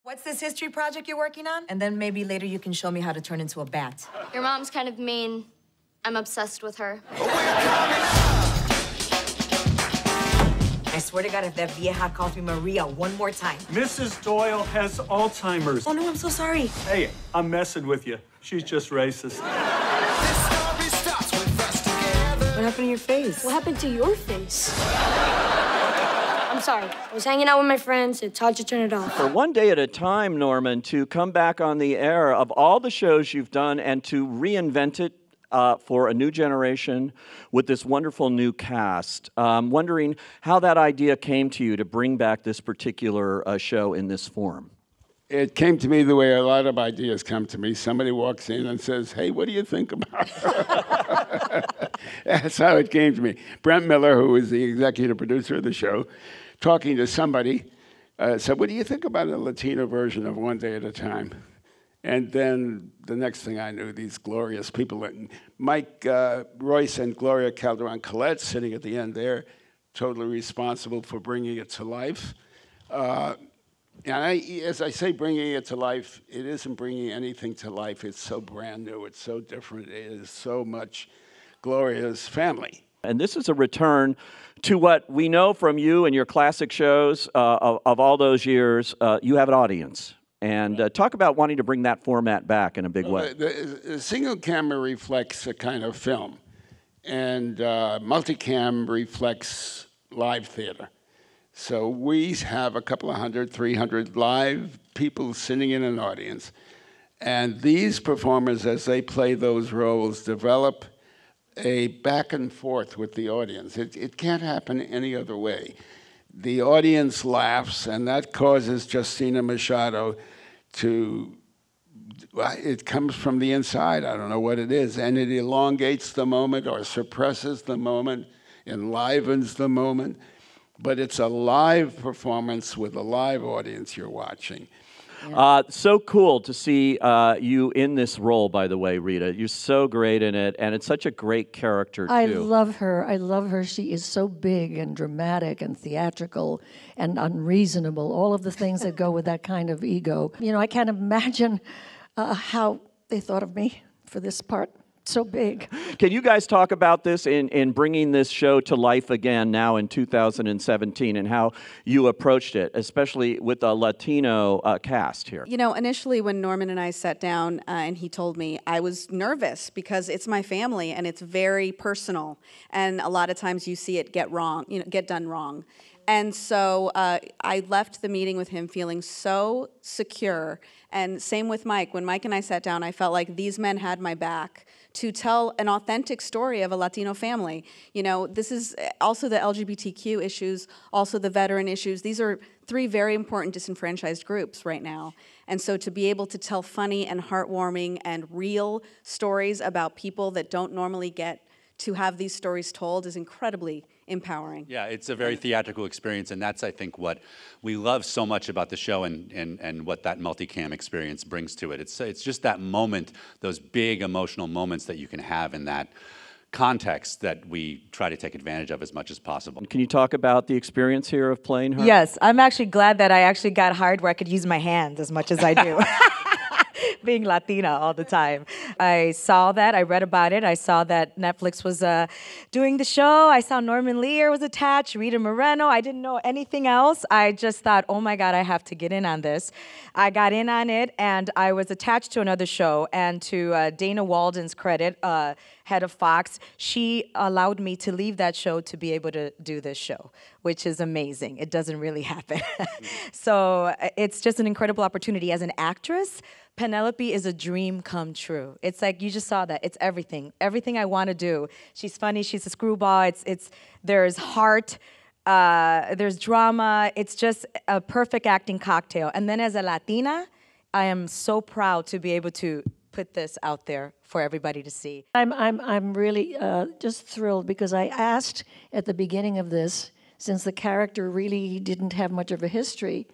What's this history project you're working on? And then maybe later you can show me how to turn into a bat. Your mom's kind of mean. I'm obsessed with her. I swear to God, if that vieja calls me Maria one more time. Mrs. Doyle has Alzheimer's. Oh, no, I'm so sorry. Hey, I'm messing with you. She's just racist. What happened to your face? What happened to your face? I'm sorry. I was hanging out with my friends. It's hard to turn it off. For One Day at a Time, Norman, to come back on the air of all the shows you've done and to reinvent it for a new generation with this wonderful new cast. Wondering how that idea came to you to bring back this particular show in this form. It came to me the way a lot of ideas come to me. Somebody walks in and says, hey, what do you think about it? That's how it came to me. Brent Miller, who is the executive producer of the show, talking to somebody, said, what do you think about a Latino version of One Day at a Time? And then the next thing I knew, these glorious people, Mike Royce and Gloria Calderon-Collette sitting at the end there, totally responsible for bringing it to life. And as I say, bringing it to life, it isn't bringing anything to life. It's so brand new. It's so different. It is so much Gloria's family. And this is a return to what we know from you and your classic shows of all those years. You have an audience. And talk about wanting to bring that format back in a big way. The single camera reflects a kind of film. And multicam reflects live theater. So we have a couple of 100, 300 live people sitting in an audience. And these performers, as they play those roles, develop a back and forth with the audience. It can't happen any other way. The audience laughs, and that causes Justina Machado to, it comes from the inside, I don't know what it is, and it elongates the moment or suppresses the moment, enlivens the moment. But it's a live performance with a live audience you're watching. So cool to see you in this role, by the way, Rita. You're so great in it, and it's such a great character, too. I love her. I love her. She is so big and dramatic and theatrical and unreasonable, all of the things that go with that kind of ego. You know, I can't imagine how they thought of me for this part. So big. Can you guys talk about this in bringing this show to life again now in 2017 and how you approached it, especially with a Latino cast here? You know, initially when Norman and I sat down and he told me, I was nervous because it's my family and it's very personal. And a lot of times you see it get done wrong. And so I left the meeting with him feeling so secure. And same with Mike. When Mike and I sat down, I felt like these men had my back to tell an authentic story of a Latino family. You know, this is also the LGBTQ issues, also the veteran issues. These are three very important disenfranchised groups right now. And so to be able to tell funny and heartwarming and real stories about people that don't normally get to have these stories told is incredibly empowering. Yeah, it's a very theatrical experience, and that's, I think, what we love so much about the show and what that multicam experience brings to it. It's just that moment, those big emotional moments that you can have in that context that we try to take advantage of as much as possible. Can you talk about the experience here of playing her? Yes, I'm actually glad that I actually got hired where I could use my hands as much as I do. Being Latina all the time. I saw that, I read about it, I saw that Netflix was doing the show, I saw Norman Lear was attached, Rita Moreno, I didn't know anything else. I just thought, oh my God, I have to get in on this. I got in on it, and I was attached to another show, and to Dana Walden's credit, head of Fox, she allowed me to leave that show to be able to do this show, which is amazing. It doesn't really happen. So it's just an incredible opportunity. As an actress, Penelope is a dream come true. It's like, you just saw that. It's everything. Everything I want to do. She's funny. She's a screwball. There's heart. There's drama. It's just a perfect acting cocktail. And then as a Latina, I am so proud to be able to put this out there for everybody to see. I'm really just thrilled because I asked at the beginning of this, since the character really didn't have much of a history,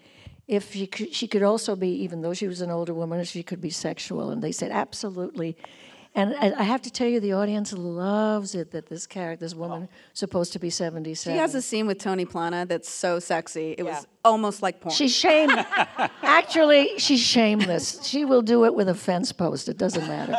if she could also be, even though she was an older woman, she could be sexual, and they said absolutely. And I have to tell you, the audience loves it that this character, this woman, supposed to be 77. She has a scene with Tony Plana that's so sexy. It was almost like porn. She's shameless. Actually, she's shameless. She will do it with a fence post. It doesn't matter.